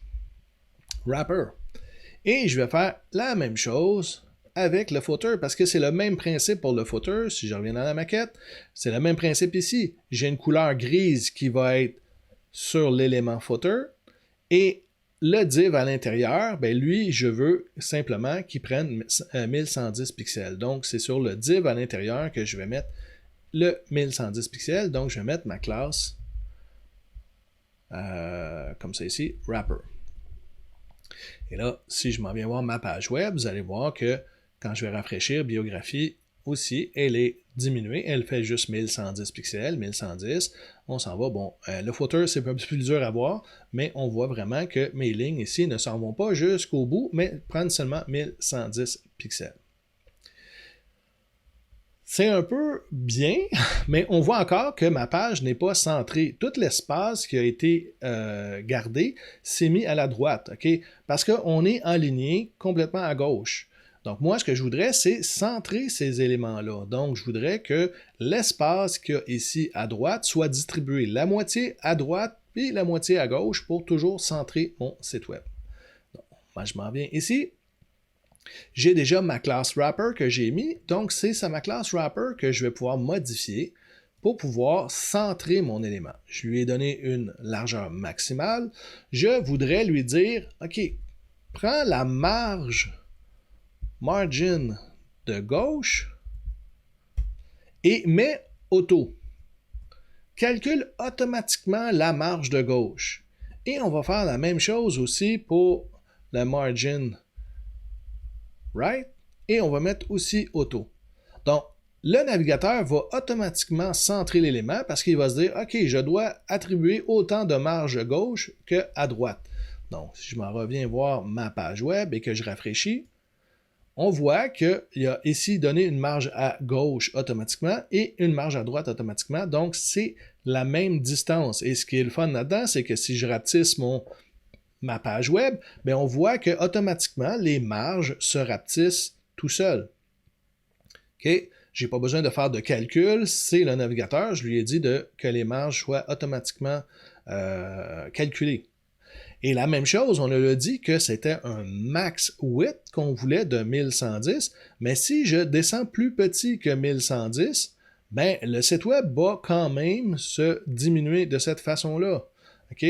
wrapper. Et je vais faire la même chose avec le footer parce que c'est le même principe pour le footer. Si je reviens dans la maquette, c'est le même principe ici. J'ai une couleur grise qui va être sur l'élément footer et le div à l'intérieur, ben lui, je veux simplement qu'il prenne 1110 pixels. Donc, c'est sur le div à l'intérieur que je vais mettre le 1110 pixels. Donc, je vais mettre ma classe comme ça ici, wrapper. Et là, si je m'en viens voir ma page web, vous allez voir que quand je vais rafraîchir biographie aussi, elle est diminuée. Elle fait juste 1110 pixels, 1110. On s'en va. Bon, le footer, c'est un peu plus dur à voir, mais on voit vraiment que mes lignes ici ne s'en vont pas jusqu'au bout, mais prennent seulement 1110 pixels. C'est un peu bien, mais on voit encore que ma page n'est pas centrée. Tout l'espace qui a été gardé s'est mis à la droite, OK? Parce qu'on est aligné complètement à gauche. Donc moi, ce que je voudrais, c'est centrer ces éléments-là. Donc je voudrais que l'espace qu'il y a ici à droite soit distribué la moitié à droite puis la moitié à gauche pour toujours centrer mon site web. Donc, moi, je m'en viens ici. J'ai déjà ma classe wrapper que j'ai mis, donc c'est ma classe wrapper que je vais pouvoir modifier pour pouvoir centrer mon élément. Je lui ai donné une largeur maximale. Je voudrais lui dire, OK, prends la margin de gauche et mets auto. Calcule automatiquement la marge de gauche. Et on va faire la même chose aussi pour la margin right? Et on va mettre aussi auto. Donc, le navigateur va automatiquement centrer l'élément parce qu'il va se dire, OK, je dois attribuer autant de marge gauche qu'à droite. Donc, si je m'en reviens voir ma page web et que je rafraîchis, on voit qu'il a ici donné une marge à gauche automatiquement et une marge à droite automatiquement. Donc, c'est la même distance. Et ce qui est le fun là-dedans, c'est que si je rapetisse ma page web, bien, on voit que automatiquement les marges se rapetissent tout seul. OK? Je n'ai pas besoin de faire de calcul, c'est le navigateur, je lui ai dit que les marges soient automatiquement calculées. Et la même chose, on a dit que c'était un max width qu'on voulait de 1110, mais si je descends plus petit que 1110, ben, le site web va quand même se diminuer de cette façon-là. OK?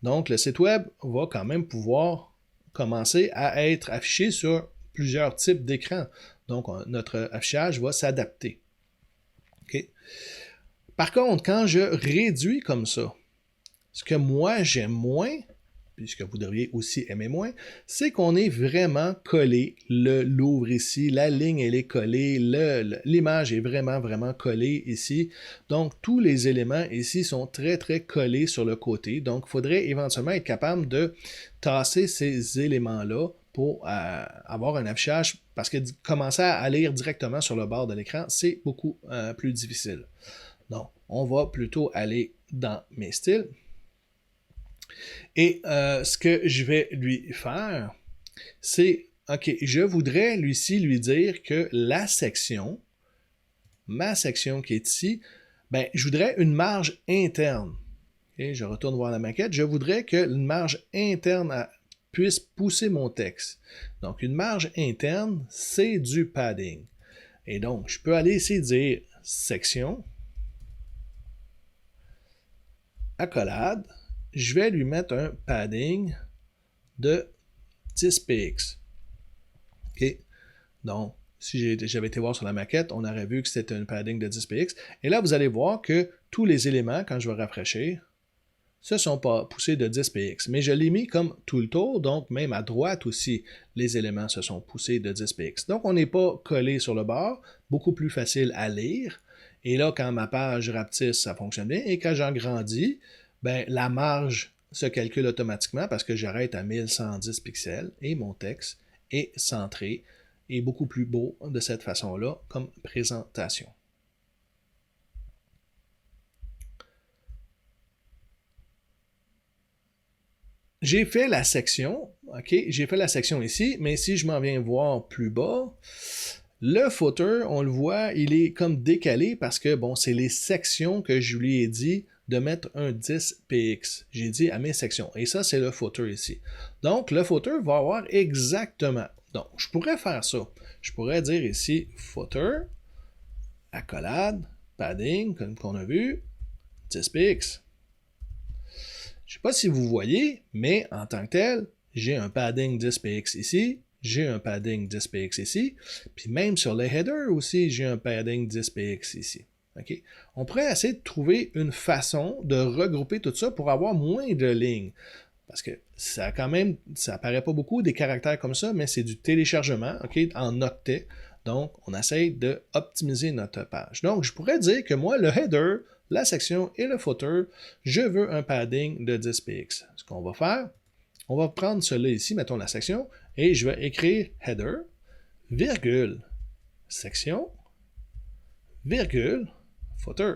Donc, le site web va quand même pouvoir commencer à être affiché sur plusieurs types d'écrans. Donc, notre affichage va s'adapter. OK? Par contre, quand je réduis comme ça, ce que moi j'aime moins, puisque vous devriez aussi aimer moins, c'est qu'on est vraiment collé. Le louvre ici, la ligne elle est collée, l'image est vraiment, vraiment collée ici. Donc, tous les éléments ici sont très, très collés sur le côté. Donc, il faudrait éventuellement être capable de tasser ces éléments-là pour avoir un affichage, parce que commencer à lire directement sur le bord de l'écran, c'est beaucoup plus difficile. Donc, on va plutôt aller dans mes styles. Et ce que je vais lui faire, c'est, OK, je voudrais lui dire que ma section qui est ici, ben, je voudrais une marge interne. Okay, je retourne voir la maquette. Je voudrais que une marge interne puisse pousser mon texte. Donc, une marge interne, c'est du padding. Et donc, je peux aller ici dire section, accolade, je vais lui mettre un padding de 10 px. OK? Donc, si j'avais été voir sur la maquette, on aurait vu que c'était un padding de 10 px. Et là, vous allez voir que tous les éléments, quand je vais rafraîchir, se sont pas poussés de 10 px. Mais je l'ai mis comme tout le tour, donc même à droite aussi, les éléments se sont poussés de 10 px. Donc, on n'est pas collé sur le bord, beaucoup plus facile à lire. Et là, quand ma page rapetisse, ça fonctionne bien. Et quand j'agrandis, ben, la marge se calcule automatiquement parce que j'arrête à 1110 pixels et mon texte est centré et beaucoup plus beau de cette façon-là comme présentation. J'ai fait la section, OK, j'ai fait la section ici, mais si je m'en viens voir plus bas, le footer, on le voit, il est comme décalé parce que, bon, c'est les sections que je lui ai dit de mettre un 10px. J'ai dit à mes sections. Et ça, c'est le footer ici. Donc, le footer va avoir exactement. Donc, je pourrais faire ça. Je pourrais dire ici footer, accolade, padding, comme on a vu, 10px. Je ne sais pas si vous voyez, mais en tant que tel, j'ai un padding 10px ici, j'ai un padding 10px ici, puis même sur le header aussi, j'ai un padding 10px ici. Okay? On pourrait essayer de trouver une façon de regrouper tout ça pour avoir moins de lignes. Parce que ça quand même, ça apparaît pas beaucoup des caractères comme ça, mais c'est du téléchargement, okay, en octets. Donc, on essaye d'optimiser notre page. Donc, je pourrais dire que moi, le header, la section et le footer, je veux un padding de 10px. Ce qu'on va faire, on va prendre celui-là ici, mettons la section, et je vais écrire header, virgule, section, virgule, footer.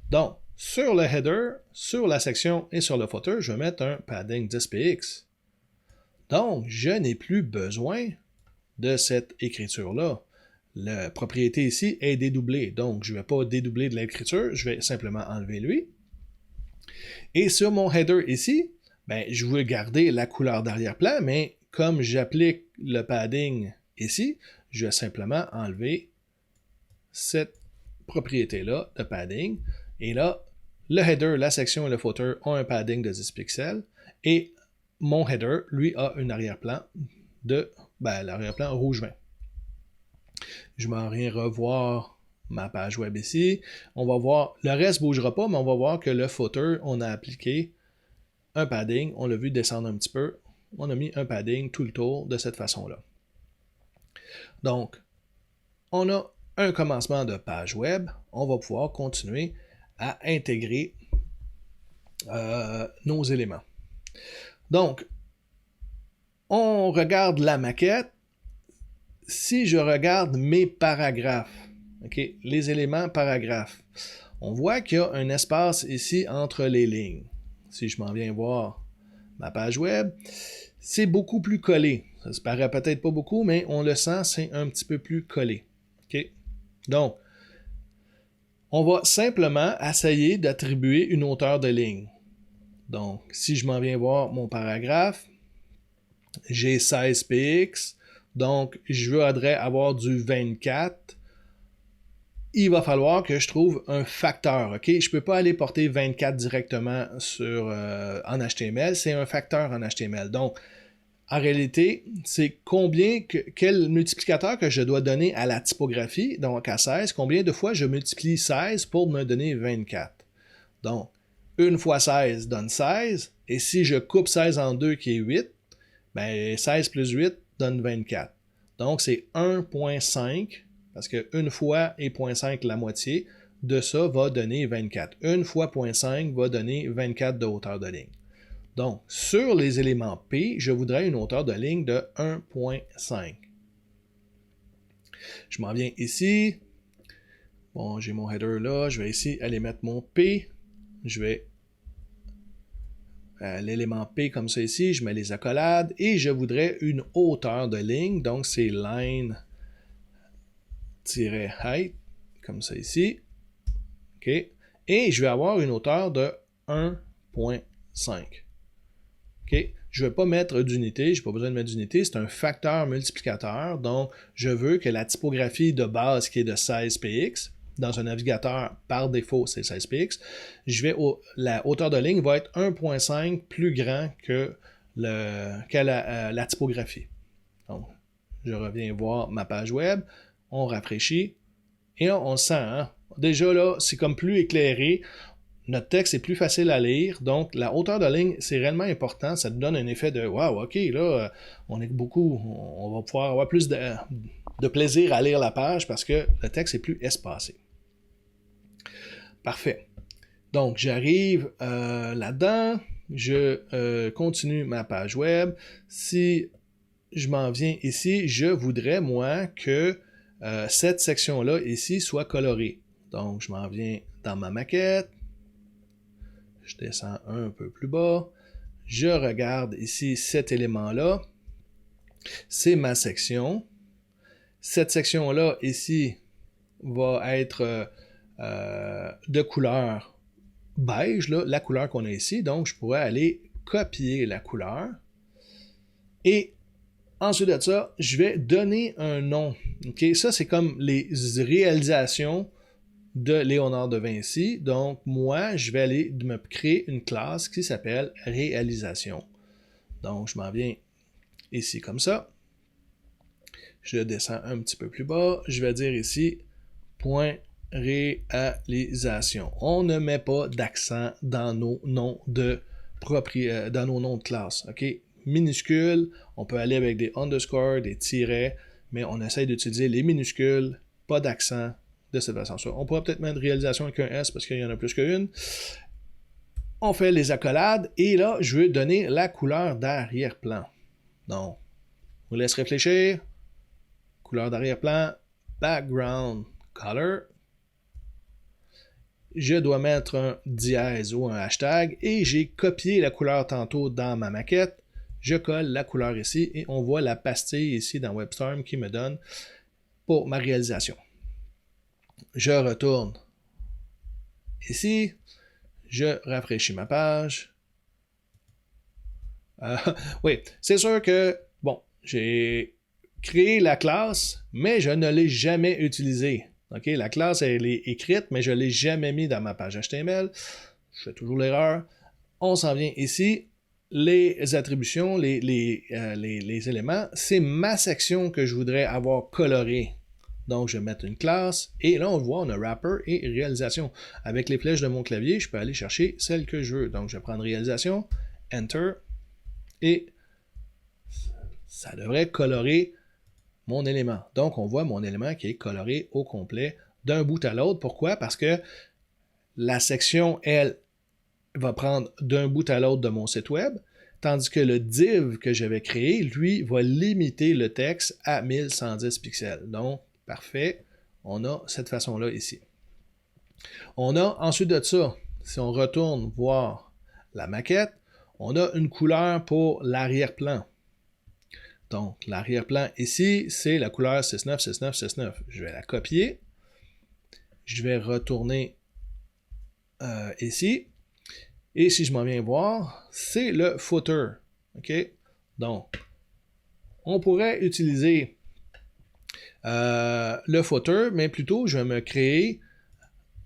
Donc, sur le header, sur la section et sur le footer, je vais mettre un padding 10px. Donc, je n'ai plus besoin de cette écriture-là. La propriété ici est dédoublée. Donc, je ne vais pas dédoubler de l'écriture, je vais simplement enlever lui. Et sur mon header ici, ben, je veux garder la couleur d'arrière-plan, mais comme j'applique le padding ici, je vais simplement enlever cette propriété-là de padding. Et là, le header, la section et le footer ont un padding de 10 pixels. Et mon header, lui, a un arrière-plan de l'arrière-plan rouge vin. Je m'en viens revoir ma page web ici. On va voir, le reste ne bougera pas, mais on va voir que le footer, on a appliqué un padding. On l'a vu descendre un petit peu. On a mis un padding tout le tour de cette façon-là. Donc, on a un commencement de page web. On va pouvoir continuer à intégrer nos éléments. Donc, on regarde la maquette. Si je regarde mes paragraphes, okay, les éléments paragraphes, on voit qu'il y a un espace ici entre les lignes. Si je m'en viens voir ma page web, c'est beaucoup plus collé. Ça se paraît peut-être pas beaucoup, mais on le sent, c'est un petit peu plus collé. Okay? Donc, on va simplement essayer d'attribuer une hauteur de ligne. Donc, si je m'en viens voir mon paragraphe, j'ai 16 px, donc je voudrais avoir du 24. Il va falloir que je trouve un facteur, ok? Je ne peux pas aller porter 24 directement en HTML, c'est un facteur en HTML. Donc, en réalité, c'est quel multiplicateur que je dois donner à la typographie, donc à 16, combien de fois je multiplie 16 pour me donner 24. Donc, 1 fois 16 donne 16, et si je coupe 16 en 2 qui est 8, ben 16 plus 8 donne 24. Donc, c'est 1.5, parce que 1 fois et 0.5 la moitié, de ça va donner 24. 1 fois 0.5 va donner 24 de hauteur de ligne. Donc, sur les éléments P, je voudrais une hauteur de ligne de 1.5. Je m'en viens ici. Bon, j'ai mon header là. Je vais ici aller mettre mon P. Je vais l'élément P comme ça ici. Je mets les accolades et je voudrais une hauteur de ligne. Donc, c'est line-height, comme ça ici. OK. Et je vais avoir une hauteur de 1.5. Okay. Je ne vais pas mettre d'unité, je n'ai pas besoin de mettre d'unité, c'est un facteur multiplicateur, donc je veux que la typographie de base qui est de 16px, dans un navigateur par défaut c'est 16px, la hauteur de ligne va être 1.5 plus grand que la typographie. Donc, je reviens voir ma page web, on rafraîchit, et on sent, hein? Déjà là, c'est comme plus éclairé. Notre texte est plus facile à lire, donc la hauteur de ligne, c'est réellement important. Ça nous donne un effet de « Wow, ok, là, on va pouvoir avoir plus de plaisir à lire la page parce que le texte est plus espacé. » Parfait. Donc, j'arrive là-dedans, je continue ma page web. Si je m'en viens ici, je voudrais, moi, que cette section-là ici soit colorée. Donc, je m'en viens dans ma maquette. Je descends un peu plus bas. Je regarde ici cet élément-là. C'est ma section. Cette section-là, ici, va être de couleur beige, là, la couleur qu'on a ici. Donc, je pourrais aller copier la couleur. Et ensuite de ça, je vais donner un nom. Okay? Ça, c'est comme les réalisations de Léonard de Vinci. Donc, moi, je vais aller me créer une classe qui s'appelle réalisation. Donc, je m'en viens ici comme ça. Je descends un petit peu plus bas. Je vais dire ici point réalisation. On ne met pas d'accent dans nos noms de classe. OK? Minuscules, on peut aller avec des underscores, des tirets, mais on essaie d'utiliser les minuscules, pas d'accent, de cette façon. On pourrait peut-être mettre réalisation avec un S parce qu'il y en a plus qu'une. On fait les accolades et là, je veux donner la couleur d'arrière-plan. Donc, je vous laisse réfléchir. Couleur d'arrière-plan, background color. Je dois mettre un dièse ou un hashtag et j'ai copié la couleur tantôt dans ma maquette. Je colle la couleur ici et on voit la pastille ici dans WebStorm qui me donne pour ma réalisation. Je retourne ici, je rafraîchis ma page. Oui, c'est sûr que, bon, j'ai créé la classe, mais je ne l'ai jamais utilisée. Okay? La classe, elle est écrite, mais je ne l'ai jamais mis dans ma page HTML. Je fais toujours l'erreur. On s'en vient ici. Les attributions, les éléments, c'est ma section que je voudrais avoir colorée. Donc, je vais mettre une classe, et là, on voit, on a wrapper et réalisation. Avec les flèches de mon clavier, je peux aller chercher celle que je veux. Donc, je vais prendre réalisation, Enter, et ça devrait colorer mon élément. Donc, on voit mon élément qui est coloré au complet d'un bout à l'autre. Pourquoi? Parce que la section, elle, va prendre d'un bout à l'autre de mon site web, tandis que le div que j'avais créé, lui, va limiter le texte à 1110 pixels. Donc, parfait, on a cette façon-là ici. On a ensuite de ça, si on retourne voir la maquette, on a une couleur pour l'arrière-plan. Donc, l'arrière-plan ici, c'est la couleur 696969. Je vais la copier. Je vais retourner ici. Et si je m'en viens voir, c'est le footer. OK? Donc, on pourrait utiliser le footer, mais plutôt, je vais me créer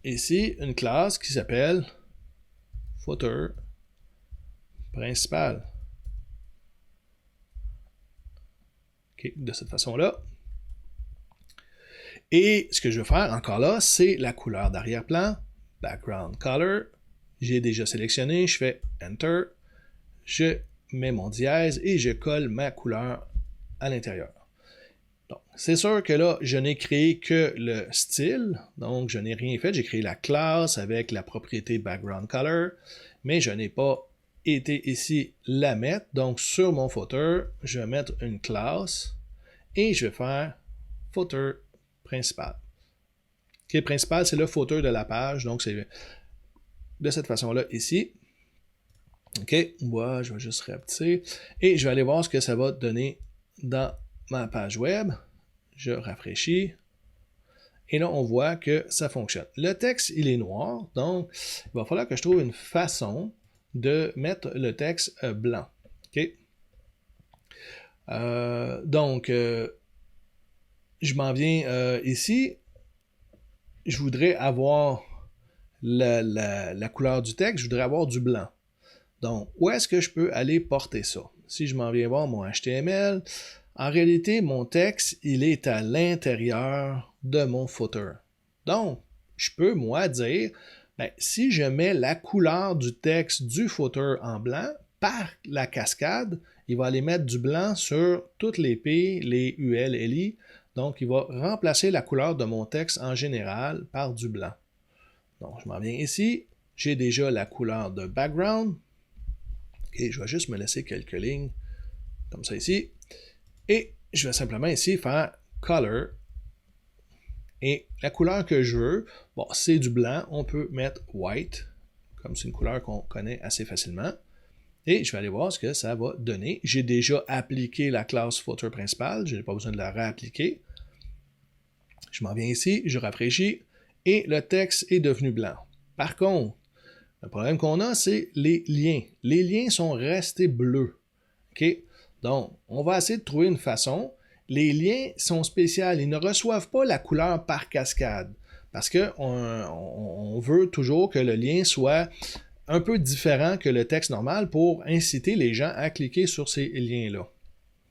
ici une classe qui s'appelle footer principal. OK, de cette façon-là. Et ce que je vais faire encore là, c'est la couleur d'arrière-plan, background color. J'ai déjà sélectionné, je fais Enter, je mets mon dièse et je colle ma couleur à l'intérieur. Donc, c'est sûr que là, je n'ai créé que le style, donc je n'ai rien fait. J'ai créé la classe avec la propriété background color, mais je n'ai pas été ici la mettre. Donc, sur mon footer, je vais mettre une classe et je vais faire footer principal. Okay, principal, c'est le footer de la page, donc c'est de cette façon-là ici. OK, moi, je vais juste rapetisser et je vais aller voir ce que ça va donner dans ma page web. Je rafraîchis et là, on voit que ça fonctionne. Le texte, il est noir, donc il va falloir que je trouve une façon de mettre le texte blanc. OK? Donc, je m'en viens ici. Je voudrais avoir la couleur du texte, je voudrais avoir du blanc. Donc, où est-ce que je peux aller porter ça? Si je m'en viens voir mon HTML, en réalité, mon texte, il est à l'intérieur de mon footer. Donc, je peux, moi, dire, ben, si je mets la couleur du texte du footer en blanc, par la cascade, il va aller mettre du blanc sur toutes les P, les UL, LI. Donc, il va remplacer la couleur de mon texte en général par du blanc. Donc, je m'en viens ici. J'ai déjà la couleur de background. Et je vais juste me laisser quelques lignes comme ça ici. Et je vais simplement ici faire Color. Et la couleur que je veux, bon, c'est du blanc. On peut mettre White, comme c'est une couleur qu'on connaît assez facilement. Et je vais aller voir ce que ça va donner. J'ai déjà appliqué la classe footer principale. Je n'ai pas besoin de la réappliquer. Je m'en viens ici, je rafraîchis et le texte est devenu blanc. Par contre, le problème qu'on a, c'est les liens. Les liens sont restés bleus. OK? Donc, on va essayer de trouver une façon. Les liens sont spéciaux. Ils ne reçoivent pas la couleur par cascade. Parce qu'on veut toujours que le lien soit un peu différent que le texte normal pour inciter les gens à cliquer sur ces liens-là.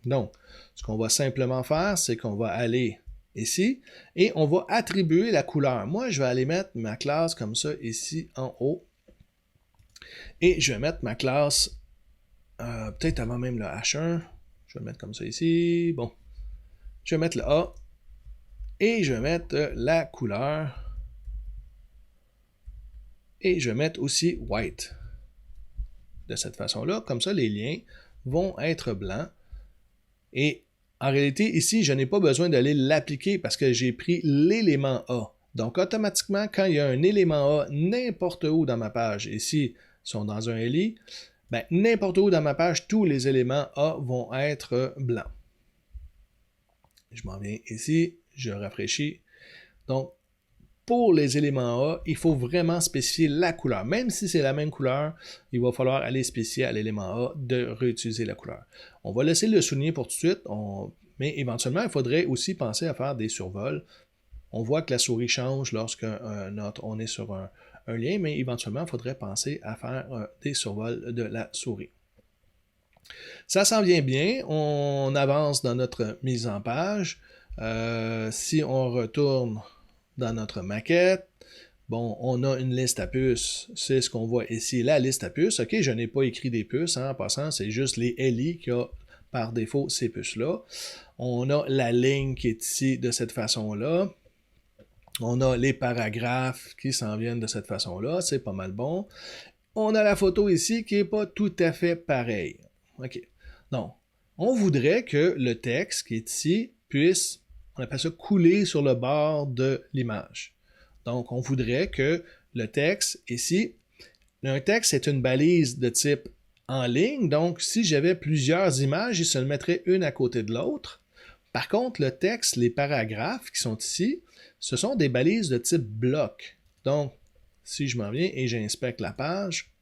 Donc, ce qu'on va simplement faire, c'est qu'on va aller ici et on va attribuer la couleur. Moi, je vais aller mettre ma classe comme ça ici en haut. Et je vais mettre ma classe peut-être avant même le H1. Je vais le mettre comme ça ici. Bon. Je vais mettre le A. Et je vais mettre la couleur. Et je vais mettre aussi white. De cette façon-là. Comme ça, les liens vont être blancs. Et en réalité, ici, je n'ai pas besoin d'aller l'appliquer parce que j'ai pris l'élément A. Donc, automatiquement, quand il y a un élément A n'importe où dans ma page, ici, sont dans un LI, ben, n'importe où dans ma page, tous les éléments A vont être blancs. Je m'en viens ici, je rafraîchis. Donc, pour les éléments A, il faut vraiment spécifier la couleur. Même si c'est la même couleur, il va falloir aller spécifier à l'élément A de réutiliser la couleur. On va laisser le souligner pour tout de suite, mais éventuellement, il faudrait aussi penser à faire des survols. On voit que la souris change lorsque on est sur un lien, mais éventuellement, il faudrait penser à faire des survols de la souris. Ça s'en vient bien, on avance dans notre mise en page. Si on retourne dans notre maquette, bon, on a une liste à puces, c'est ce qu'on voit ici, la liste à puces. OK, je n'ai pas écrit des puces, en passant, c'est juste les LI qui a par défaut ces puces-là. On a la ligne qui est ici de cette façon-là. On a les paragraphes qui s'en viennent de cette façon-là, c'est pas mal bon. On a la photo ici qui n'est pas tout à fait pareille. OK. Donc, on voudrait que le texte qui est ici puisse, on appelle ça, couler sur le bord de l'image. Donc, on voudrait que le texte ici, un texte c'est une balise de type en ligne, donc si j'avais plusieurs images, il se le mettrait une à côté de l'autre. Par contre, le texte, les paragraphes qui sont ici, ce sont des balises de type bloc. Donc, si je m'en viens et j'inspecte la page,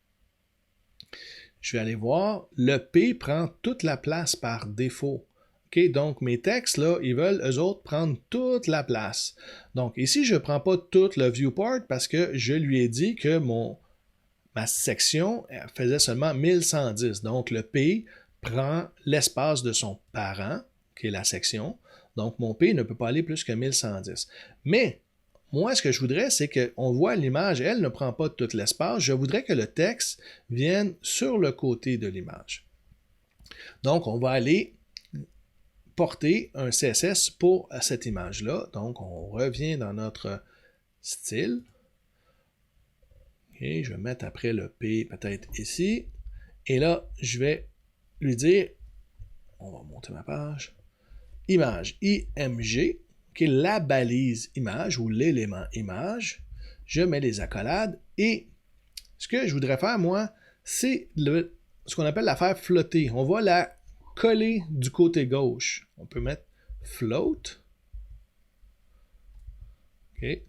Je vais aller voir, le P prend toute la place par défaut. OK, donc mes textes, là, ils veulent, eux autres, prendre toute la place. Donc ici, je ne prends pas tout le viewport parce que je lui ai dit que ma section faisait seulement 1110. Donc le P prend l'espace de son parent, qui est la section. Donc mon P ne peut pas aller plus que 1110. Mais moi, ce que je voudrais, c'est qu'on voit l'image, elle ne prend pas tout l'espace. Je voudrais que le texte vienne sur le côté de l'image. Donc, on va aller porter un CSS pour cette image-là. Donc, on revient dans notre style. Okay, je vais mettre après le P peut-être ici. Et là, je vais lui dire, on va monter ma page, image, IMG. Okay, la balise image ou l'élément image, je mets les accolades et ce que je voudrais faire, moi, c'est ce qu'on appelle la faire flotter. On va la coller du côté gauche. On peut mettre float. Okay,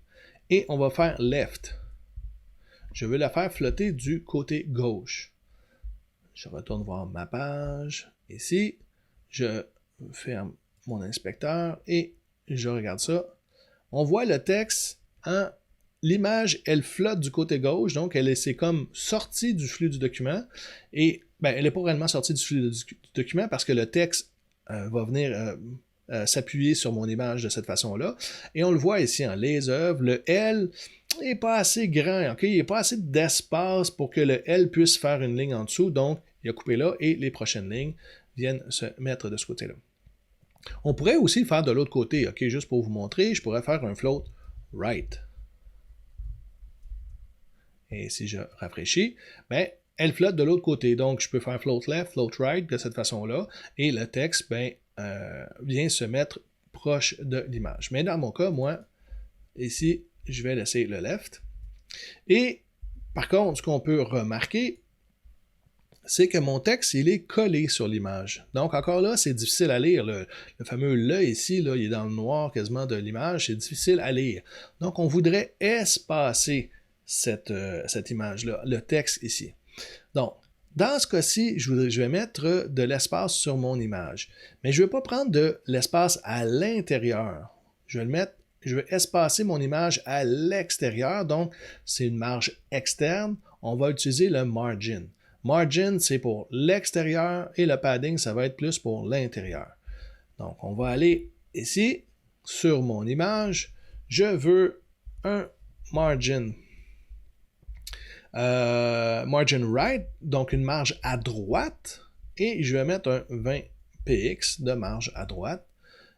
et on va faire left. Je veux la faire flotter du côté gauche. Je retourne voir ma page. Ici, je ferme mon inspecteur et je regarde ça. On voit le texte, l'image, elle flotte du côté gauche, donc c'est comme sortie du flux du document. Et elle n'est pas réellement sortie du flux du document parce que le texte va venir s'appuyer sur mon image de cette façon-là. Et on le voit ici en les œuvres, le L n'est pas assez grand, okay? Il n'y a pas assez d'espace pour que le L puisse faire une ligne en dessous, donc il a coupé là et les prochaines lignes viennent se mettre de ce côté-là. On pourrait aussi le faire de l'autre côté, ok, juste pour vous montrer, je pourrais faire un float right. Et si je rafraîchis, elle flotte de l'autre côté. Donc, je peux faire float left, float right de cette façon-là. Et le texte, vient se mettre proche de l'image. Mais dans mon cas, moi, ici, je vais laisser le left. Et, par contre, ce qu'on peut remarquer, c'est que mon texte, il est collé sur l'image. Donc, encore là, c'est difficile à lire. Le fameux « le » ici, là, il est dans le noir quasiment de l'image, c'est difficile à lire. Donc, on voudrait espacer cette image-là, le texte ici. Donc, dans ce cas-ci, je vais mettre de l'espace sur mon image. Mais je ne vais pas prendre de l'espace à l'intérieur. Je vais espacer mon image à l'extérieur. Donc, c'est une marge externe. On va utiliser le margin. Margin, c'est pour l'extérieur et le padding, ça va être plus pour l'intérieur. Donc, on va aller ici, sur mon image. Je veux un margin. Margin right, donc une marge à droite. Et je vais mettre un 20 px de marge à droite.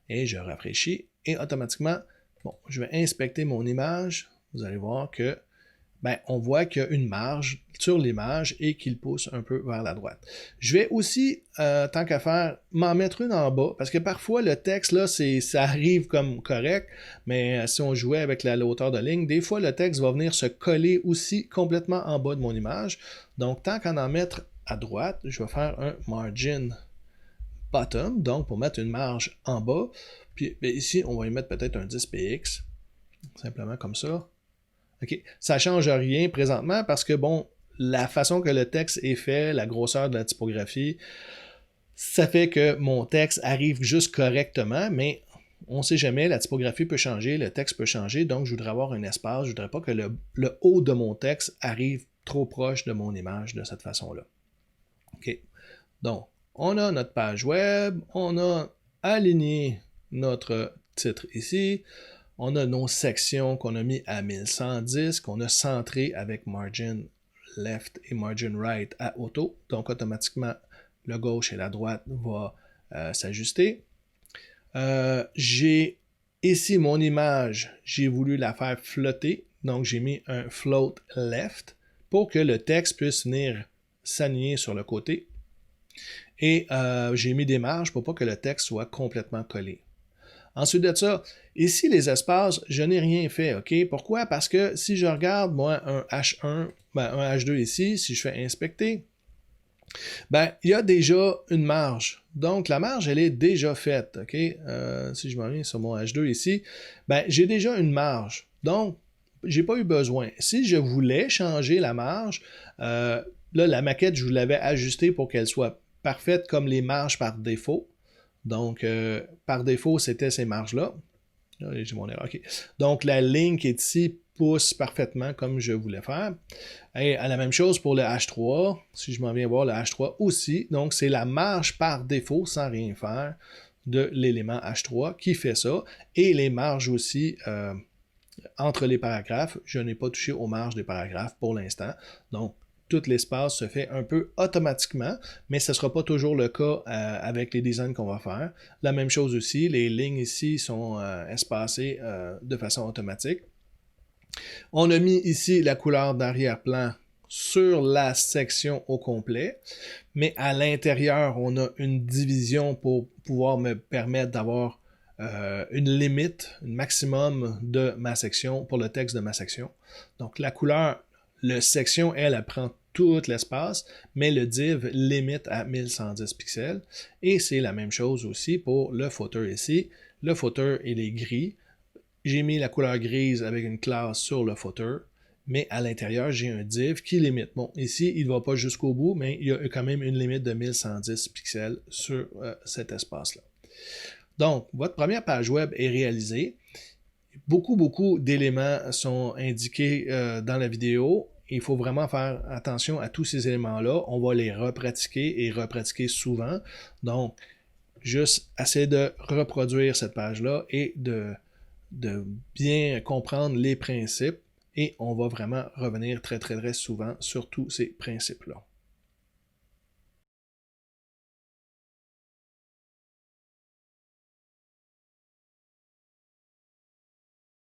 Et je rafraîchis. Et automatiquement, je vais inspecter mon image. Vous allez voir que on voit qu'il y a une marge sur l'image et qu'il pousse un peu vers la droite. Je vais aussi, tant qu'à faire, m'en mettre une en bas, parce que parfois le texte, là, ça arrive comme correct, mais si on jouait avec la hauteur de ligne, des fois le texte va venir se coller aussi complètement en bas de mon image. Donc, tant qu'à en mettre à droite, je vais faire un margin bottom, donc pour mettre une marge en bas. Puis ici, on va y mettre peut-être un 10px, simplement comme ça. OK. Ça ne change rien présentement parce que, la façon que le texte est fait, la grosseur de la typographie, ça fait que mon texte arrive juste correctement, mais on ne sait jamais, la typographie peut changer, le texte peut changer, donc je voudrais avoir un espace, je ne voudrais pas que le haut de mon texte arrive trop proche de mon image de cette façon-là. OK. Donc, on a notre page web, on a aligné notre titre ici, on a nos sections qu'on a mis à 1110, qu'on a centré avec margin left et margin right à auto. Donc, automatiquement, le gauche et la droite va s'ajuster. J'ai ici mon image, j'ai voulu la faire flotter. Donc, j'ai mis un float left pour que le texte puisse venir s'aligner sur le côté. Et j'ai mis des marges pour pas que le texte soit complètement collé. Ensuite de ça, ici, les espaces, je n'ai rien fait, OK? Pourquoi? Parce que si je regarde, moi, un H1, un H2 ici, si je fais inspecter, il y a déjà une marge. Donc, la marge, elle est déjà faite, OK? Si je m'en viens sur mon H2 ici, j'ai déjà une marge. Donc, j'ai pas eu besoin. Si je voulais changer la marge, Là, la maquette, je vous l'avais ajustée pour qu'elle soit parfaite comme les marges par défaut. Donc, par défaut, c'était ces marges-là. Là, j'ai mon erreur. OK. Donc, la ligne qui est ici pousse parfaitement comme je voulais faire. Et à la même chose pour le H3. Si je m'en viens voir le H3 aussi. Donc, c'est la marge par défaut, sans rien faire, de l'élément H3 qui fait ça. Et les marges aussi entre les paragraphes. Je n'ai pas touché aux marges des paragraphes pour l'instant. Donc, tout l'espace se fait un peu automatiquement, mais ce ne sera pas toujours le cas avec les designs qu'on va faire. La même chose aussi, les lignes ici sont espacées de façon automatique. On a mis ici la couleur d'arrière-plan sur la section au complet, mais à l'intérieur, on a une division pour pouvoir me permettre d'avoir une limite, un maximum de ma section pour le texte de ma section. Donc la couleur, le section, elle prend tout l'espace, mais le div limite à 1110 pixels. Et c'est la même chose aussi pour le footer ici. Le footer, il est gris. J'ai mis la couleur grise avec une classe sur le footer, mais à l'intérieur, j'ai un div qui limite. Bon, ici, il ne va pas jusqu'au bout, mais il y a quand même une limite de 1110 pixels sur cet espace-là. Donc, votre première page web est réalisée. Beaucoup d'éléments sont indiqués dans la vidéo. Il faut vraiment faire attention à tous ces éléments-là. On va les repratiquer et repratiquer souvent. Donc, juste essayer de reproduire cette page-là et de bien comprendre les principes. Et on va vraiment revenir très souvent sur tous ces principes-là.